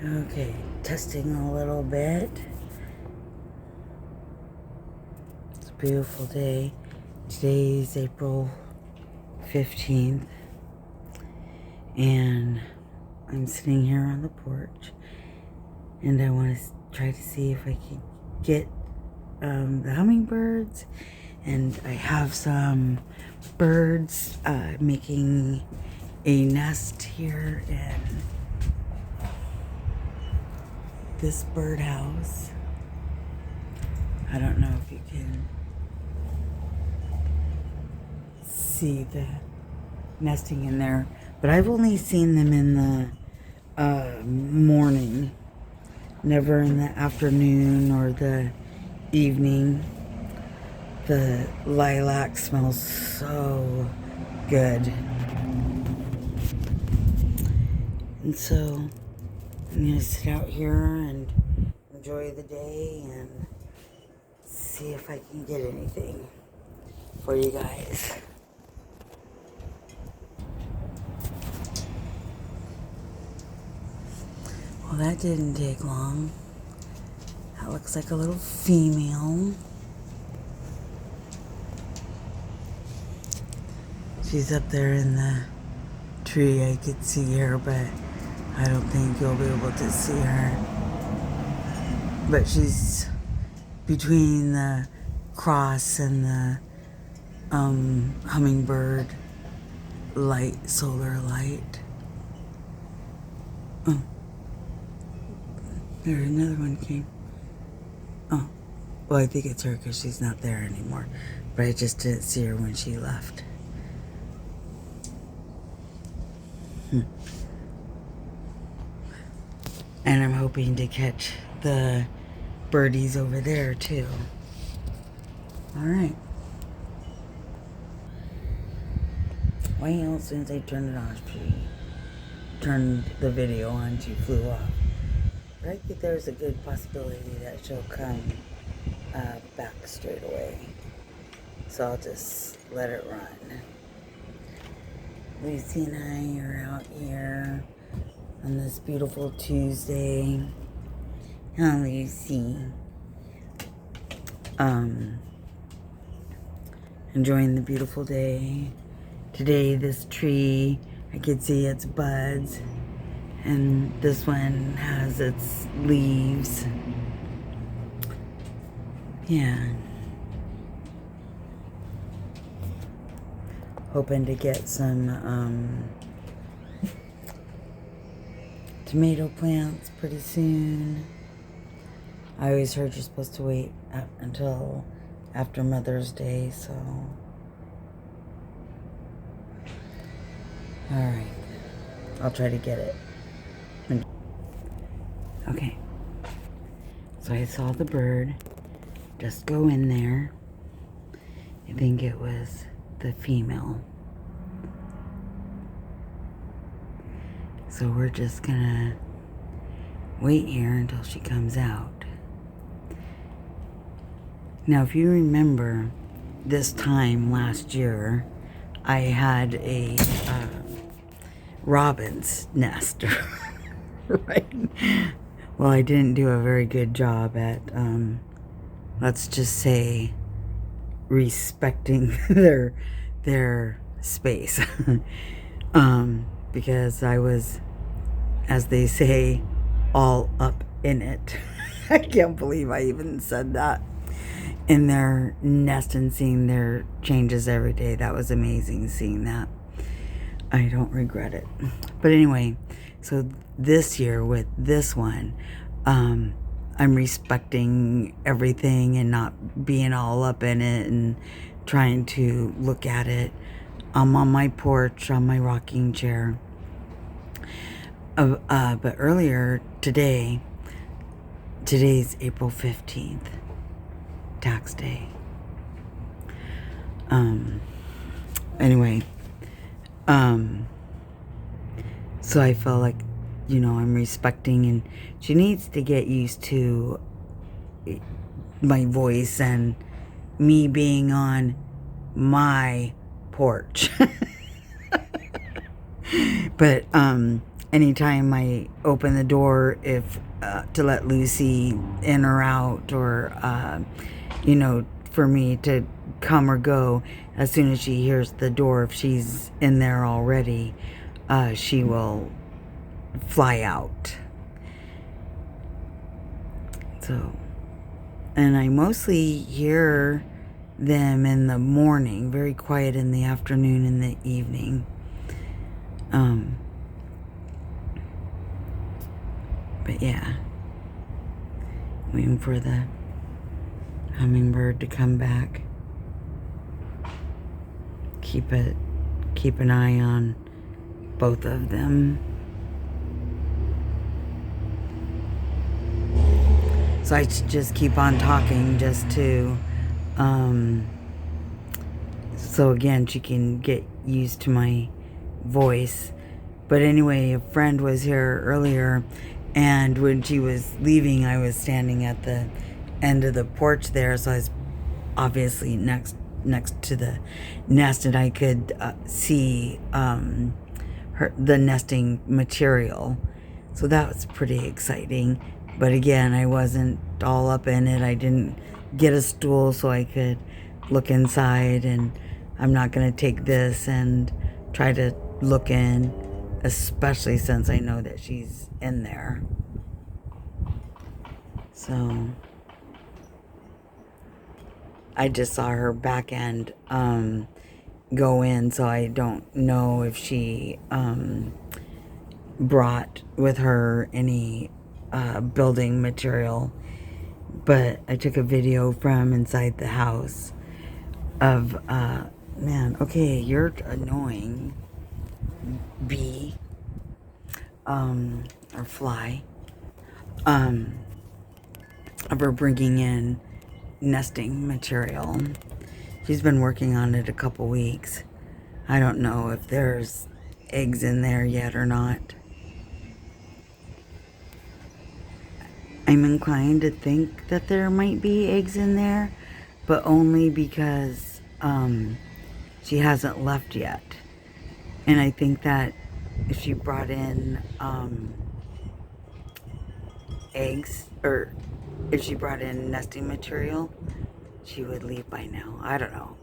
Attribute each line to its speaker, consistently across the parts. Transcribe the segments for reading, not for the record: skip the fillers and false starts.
Speaker 1: Okay, testing a little bit. It's a beautiful day. Today is April 15th, and I'm sitting here on the porch, and I want to try to see if I can get the hummingbirds, and I have some birds making a nest here in this birdhouse. I don't know if you can see the nesting in there, but I've only seen them in the morning, never in the afternoon or the evening. The lilac smells so good, and so I'm gonna sit out here and enjoy the day and see if I can get anything for you guys. Well, that didn't take long. That looks like a little female. She's up there in the tree. I could see her, but I don't think you'll be able to see her. But she's between the cross and the hummingbird light, solar light. Oh, there another one came. Oh, well, I think it's her because she's not there anymore. But I just didn't see her when she left. And I'm hoping to catch the birdies over there too. Alright. Well, as soon as I turned it on, she turned the video on, she flew off. But I think there's a good possibility that she'll come back straight away. So I'll just let it run. Lucy and I are out here on this beautiful Tuesday. Hi, Lucy. Enjoying the beautiful day. Today, this tree, I could see its buds, and this one has its leaves. Yeah. Hoping to get some tomato plants pretty soon. I always heard you're supposed to wait up until after Mother's Day, so. Alright. I'll try to get it. Okay. So I saw the bird just go in there. I think it was the female. So we're just gonna wait here until she comes out. Now, if you remember, this time last year, I had a robin's nest, right? Well, I didn't do a very good job at, let's just say, respecting their space, because I was, as they say, all up in it. I can't believe I even said that. In their nest and seeing their changes every day. That was amazing seeing that. I don't regret it. But anyway, so this year with this one, I'm respecting everything and not being all up in it and trying to look at it. I'm on my porch on my rocking chair. But earlier today's April 15th. Tax day. Anyway, so I felt like, I'm respecting, and she needs to get used to my voice and me being on my porch. But anytime I open the door, if to let Lucy in or out, or for me to come or go, as soon as she hears the door, if she's in there already, she will fly out. So, and I mostly hear them in the morning, very quiet in the afternoon and the evening. But yeah, waiting for the hummingbird to come back. Keep an eye on both of them. So I just keep on talking just to, so again, she can get used to my voice. But anyway, a friend was here earlier, and when she was leaving, I was standing at the end of the porch there, so I was obviously next to the nest, and I could see the nesting material. So that was pretty exciting. But again, I wasn't all up in it. I didn't get a stool so I could look inside, and I'm not going to take this and try to look in, especially since I know that she's in there. So I just saw her back end go in, so I don't know if she brought with her any building material. But I took a video from inside the house of man, okay, you're annoying, bee, or fly, of her bringing in nesting material. She's been working on it a couple weeks. I don't know if there's eggs in there yet or not. I'm inclined to think that there might be eggs in there, but only because she hasn't left yet. And I think that if she brought in eggs, or if she brought in nesting material, she would leave by now. I don't know.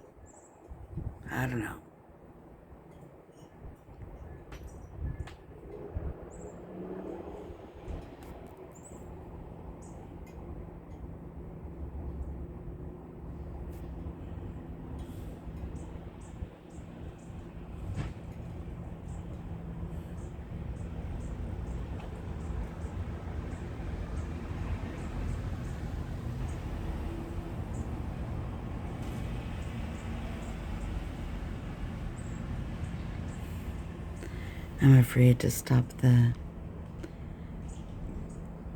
Speaker 1: I'm afraid to stop the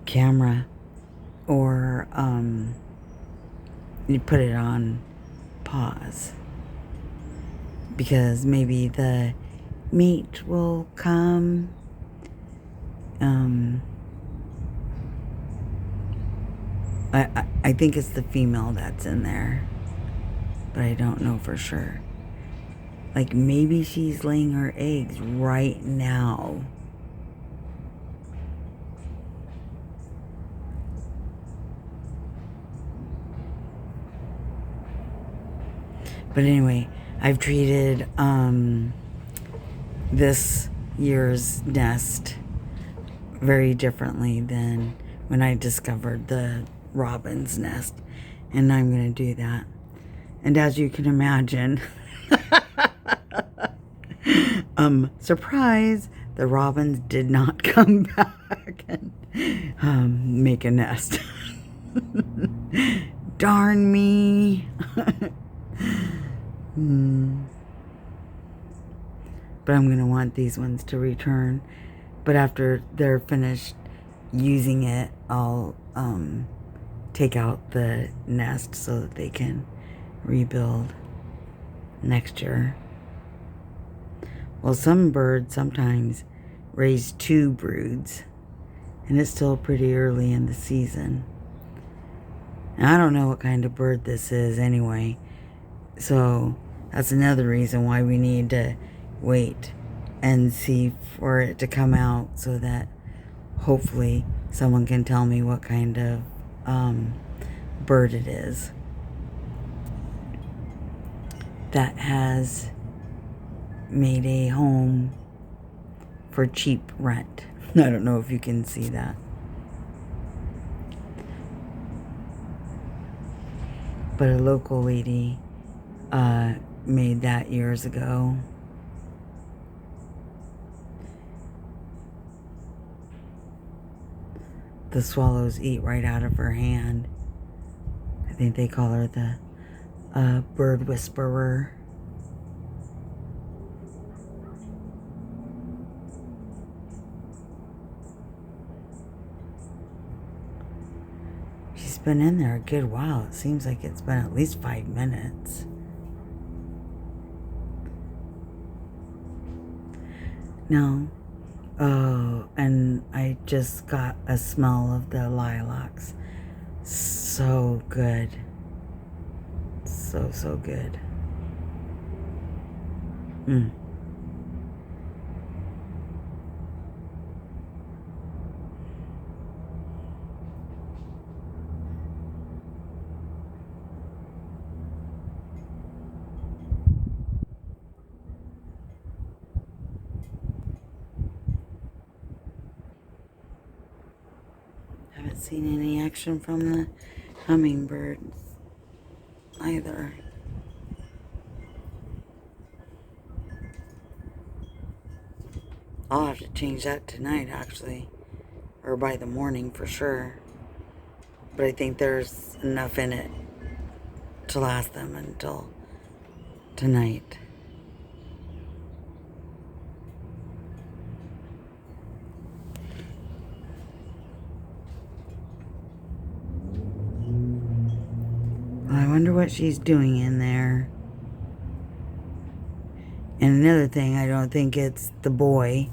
Speaker 1: camera, or you put it on pause, because maybe the meat will come. I think it's the female that's in there, but I don't know for sure. Like, maybe she's laying her eggs right now. But anyway, I've treated this year's nest very differently than when I discovered the robin's nest. And I'm going to do that. And as you can imagine, surprise, the robins did not come back and make a nest. Darn me. But I'm going to want these ones to return. But after they're finished using it, I'll take out the nest so that they can rebuild next year. Well, some birds sometimes raise 2 broods, and it's still pretty early in the season. And I don't know what kind of bird this is anyway, so that's another reason why we need to wait and see for it to come out so that hopefully someone can tell me what kind of bird it is that has made a home for cheap rent. I don't know if you can see that. But a local lady made that years ago. The swallows eat right out of her hand. I think they call her the bird whisperer. She's been in there a good while. It seems like it's been at least 5 minutes. No. Oh, and I just got a smell of the lilacs. So good. So good. Haven't seen any action from the hummingbird either. I'll have to change that tonight, actually, or by the morning for sure. But I think there's enough in it to last them until tonight. I wonder what she's doing in there. And another thing, I don't think it's the boy,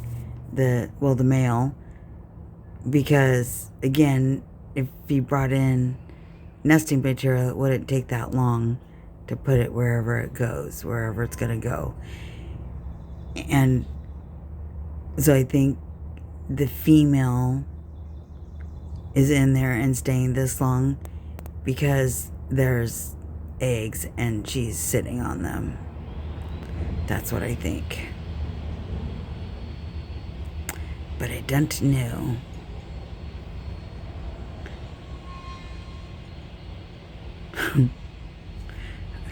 Speaker 1: the male, because again, if he brought in nesting material, it wouldn't take that long to put it wherever it goes, wherever it's going to go. And so I think the female is in there and staying this long because there's eggs and she's sitting on them. That's what I think. But I don't know.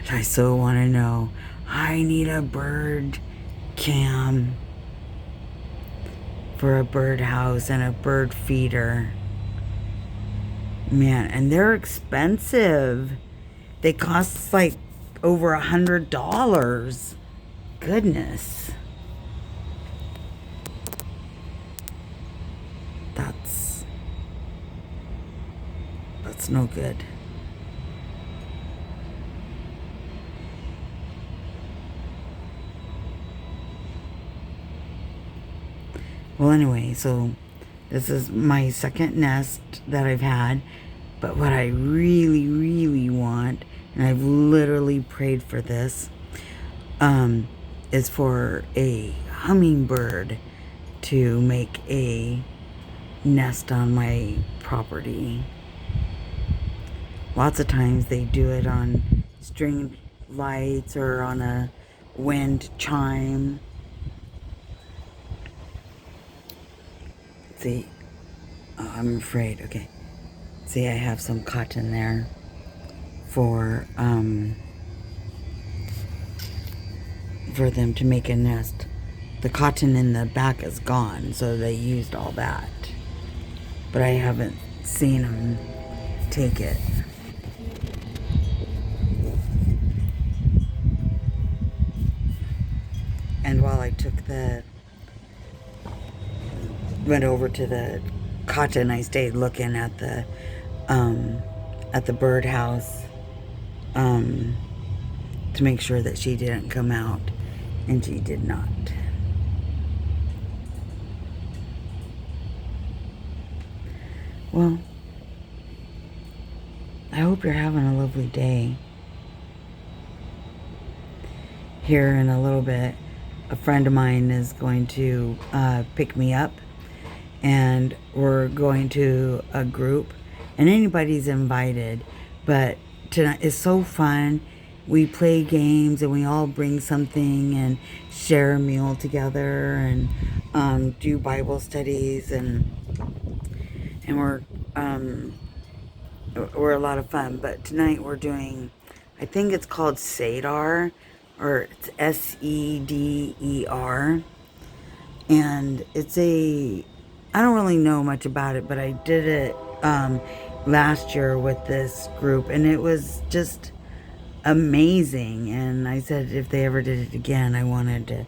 Speaker 1: I so want to know. I need a bird cam for a birdhouse and a bird feeder. Man, and they're expensive. They cost like over $100. Goodness. That's no good. Well, anyway, so this is my second nest that I've had. But what I really, really want, and I've literally prayed for this, is for a hummingbird to make a nest on my property. Lots of times they do it on string lights or on a wind chime. See, oh, I'm afraid. Okay. See, I have some cotton there for them to make a nest. The cotton in the back is gone, so they used all that. But I haven't seen them take it. And while I went over to the cotton, I stayed looking at the birdhouse to make sure that she didn't come out, and she did not. Well, I hope you're having a lovely day. Here in a little bit, a friend of mine is going to pick me up, and we're going to a group, and anybody's invited. But tonight is so fun. We play games and we all bring something and share a meal together and do Bible studies, and we're a lot of fun. But tonight we're doing, I think it's called Seder, or it's Seder, and it's I don't really know much about it, but I did it last year with this group, and it was just amazing. And I said if they ever did it again, I wanted to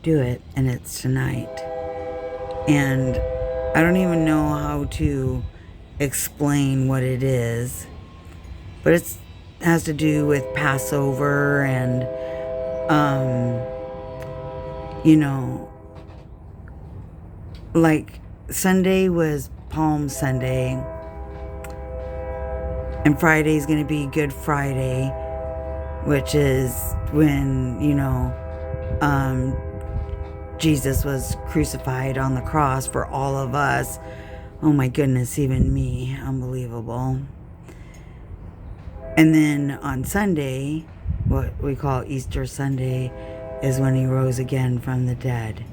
Speaker 1: do it, and it's tonight. And I don't even know how to explain what it is, but it has to do with Passover and like Sunday was Palm Sunday, and Friday's going to be Good Friday, which is when Jesus was crucified on the cross for all of us. Oh my goodness, even me. Unbelievable. And then on Sunday, what we call Easter Sunday, is when he rose again from the dead.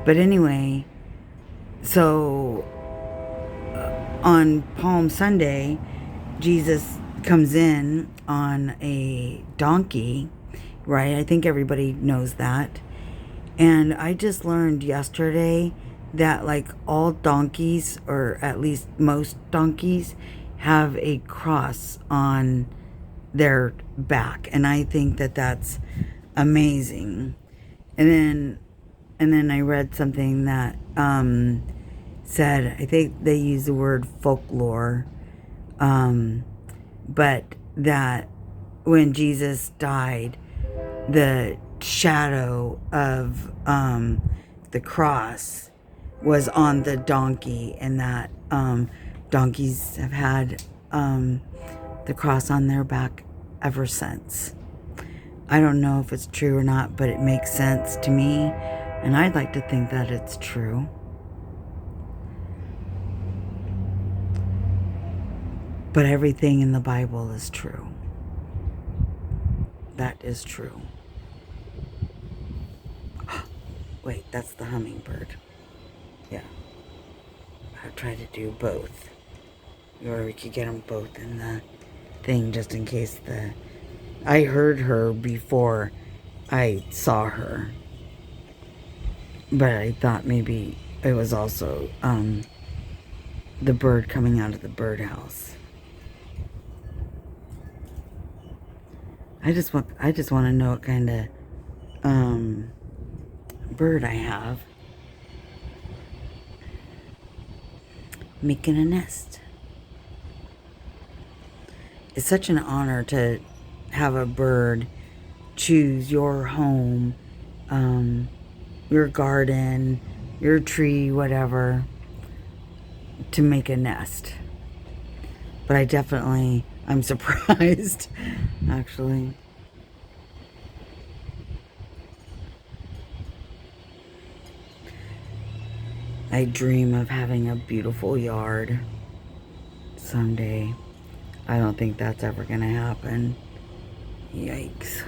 Speaker 1: But anyway, so on Palm Sunday, Jesus comes in on a donkey, right? I think everybody knows that. And I just learned yesterday that like all donkeys, or at least most donkeys, have a cross on their back. And I think that that's amazing. And then I read something that said, I think they use the word folklore, but that when Jesus died, the shadow of the cross was on the donkey, and that donkeys have had the cross on their back ever since. I don't know if it's true or not, but it makes sense to me, and I'd like to think that it's true. But everything in the Bible is true. That is true. Wait, that's the hummingbird. Yeah. I try to do both. Or we could get them both in the thing just in case I heard her before I saw her. But I thought maybe it was also the bird coming out of the birdhouse. I just want to know what kind of bird I have making a nest. It's such an honor to have a bird choose your home, your garden, your tree, whatever, to make a nest. But I'm surprised, actually. I dream of having a beautiful yard someday. I don't think that's ever gonna happen. Yikes.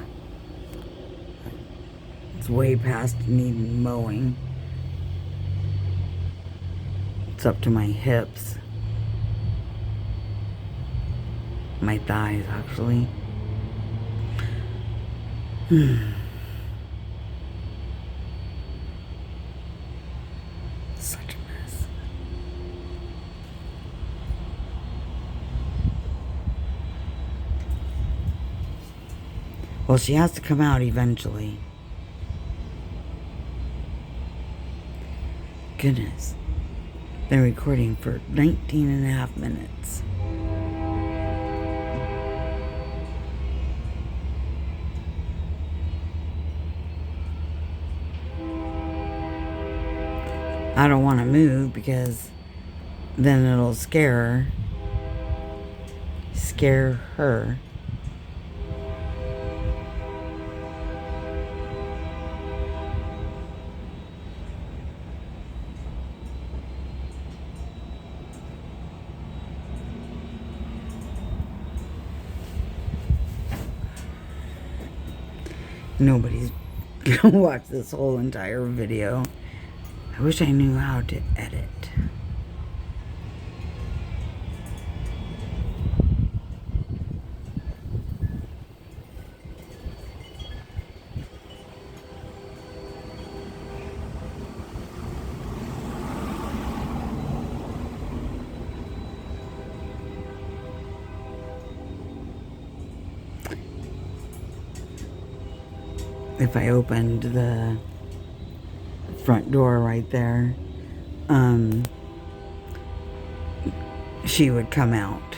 Speaker 1: It's way past needing mowing. It's up to my hips. My thighs, actually. Such a mess. Well, she has to come out eventually. Goodness. Been recording for 19 and a half minutes. I don't want to move because then it'll scare her. Nobody's gonna watch this whole entire video. I wish I knew how to edit. If I opened the front door right there, she would come out.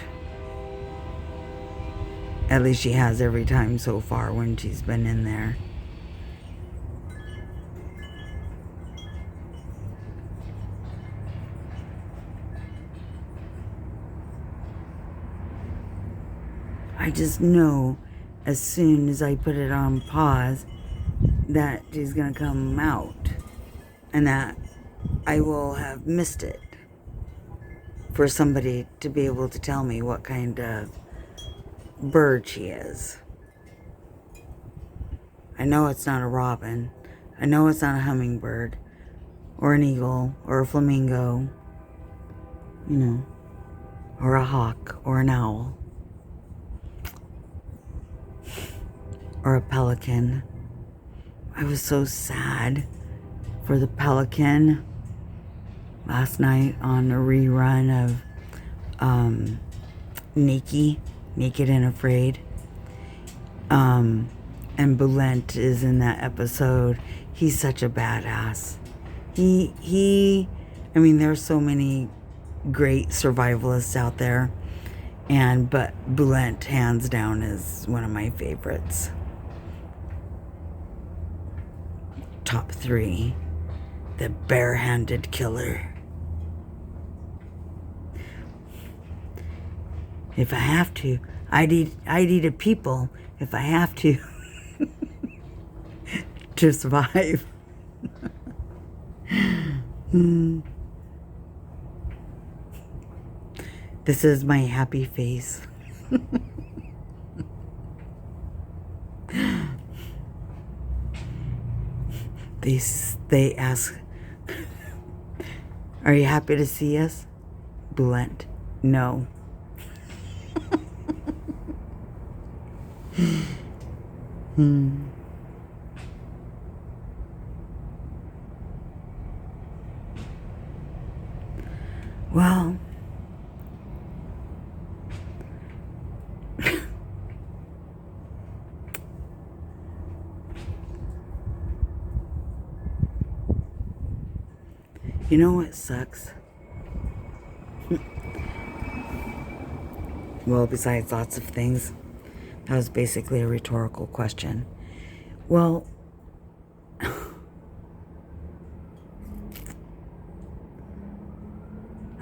Speaker 1: At least she has every time so far when she's been in there. I just know as soon as I put it on pause that she's gonna come out and that I will have missed it for somebody to be able to tell me what kind of bird she is. I know it's not a robin. I know it's not a hummingbird or an eagle or a flamingo, you know, or a hawk or an owl or a pelican. I was so sad for the pelican last night on a rerun of Naked and Afraid. And Bulent is in that episode. He's such a badass. I mean, there's so many great survivalists out there, but Bulent, hands down, is one of my favorites. Top 3, the barehanded killer. If I have to, I'd eat a people if I have to to survive. This is my happy face. They ask, "Are you happy to see us?" Bulent, no. Well, you know what sucks? Well, besides lots of things, that was basically a rhetorical question. Well,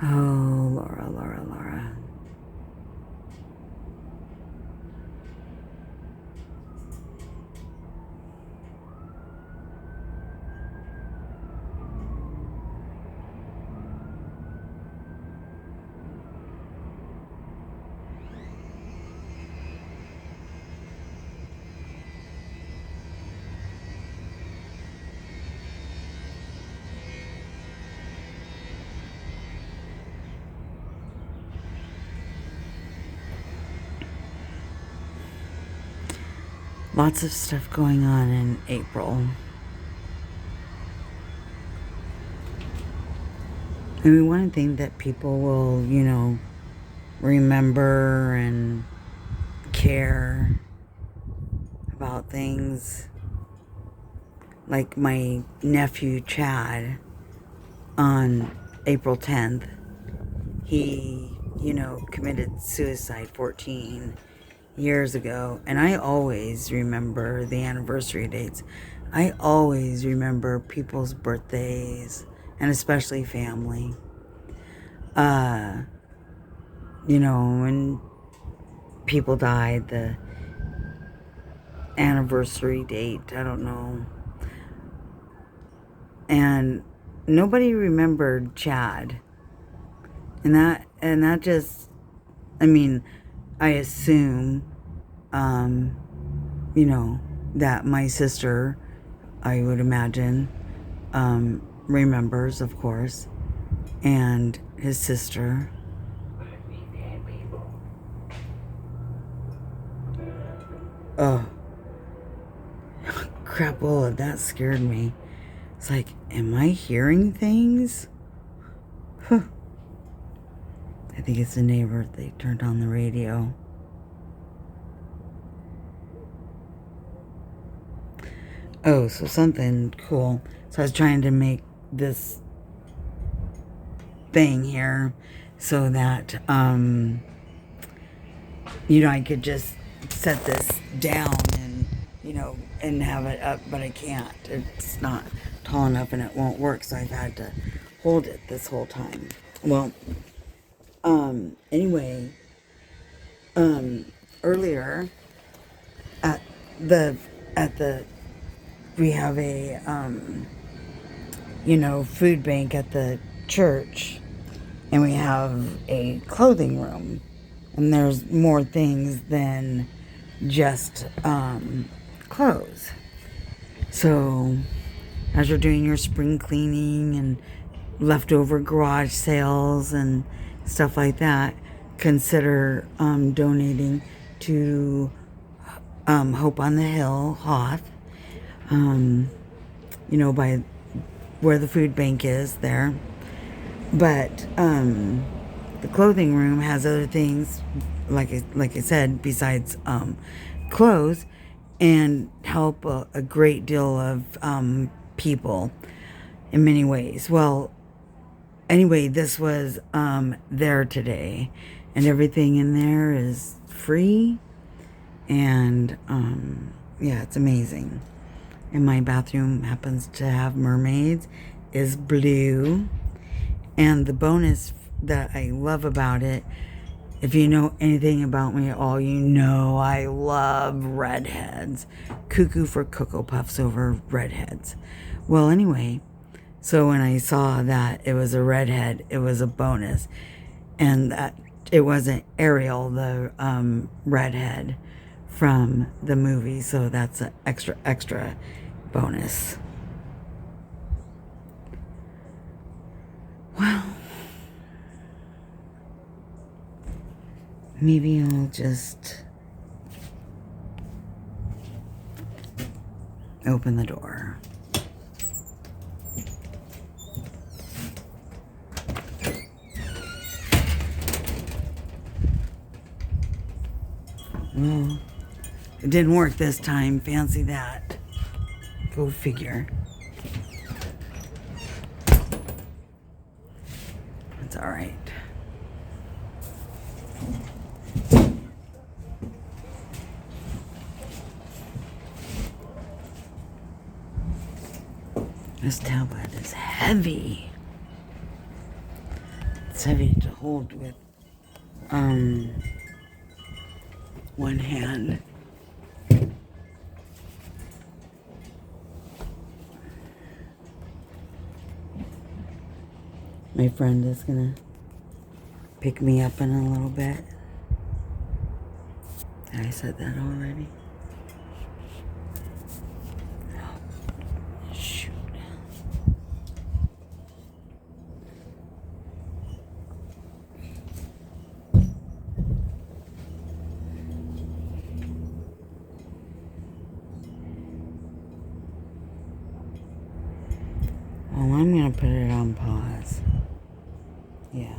Speaker 1: oh, Laura. Lots of stuff going on in April. I mean, one thing that people will, remember and care about things, like my nephew Chad on April 10th, he, committed suicide 14 years ago, and I always remember the anniversary dates. I always remember people's birthdays, and especially family. When people died, the anniversary date, I don't know. And nobody remembered Chad. And that just, I mean, I assume, that my sister, I would imagine, remembers, of course, and his sister. Oh, crapola, that scared me. It's like, am I hearing things? Huh. I think it's the neighbor. They turned on the radio. Oh, so something cool. So I was trying to make this thing here so that, I could just set this down and, and have it up, but I can't. It's not tall enough and it won't work, so I've had to hold it this whole time. Well, anyway, earlier at the we have a food bank at the church, and we have a clothing room, and there's more things than just clothes. So as you're doing your spring cleaning and leftover garage sales and stuff like that, consider donating to Hope on the Hill, Hoth, by where the food bank is there. But the clothing room has other things, like I said, besides clothes, and help a great deal of people in many ways. Well, anyway, this was there today, and everything in there is free, and it's amazing. And my bathroom happens to have mermaids, is blue, and the bonus that I love about it, if you know anything about me at all, you know I love redheads. Cuckoo for Cocoa Puffs over redheads. Well, anyway, so when I saw that it was a redhead, it was a bonus. And that it wasn't Ariel, the redhead from the movie. So that's an extra bonus. Well, maybe I'll just open the door. Well, it didn't work this time. Fancy that. Go figure. It's all right. This tablet is heavy. It's heavy to hold with one hand. My friend is gonna pick me up in a little bit. I said that already. Oh, shoot. Well, I'm gonna put it on pause. Yeah.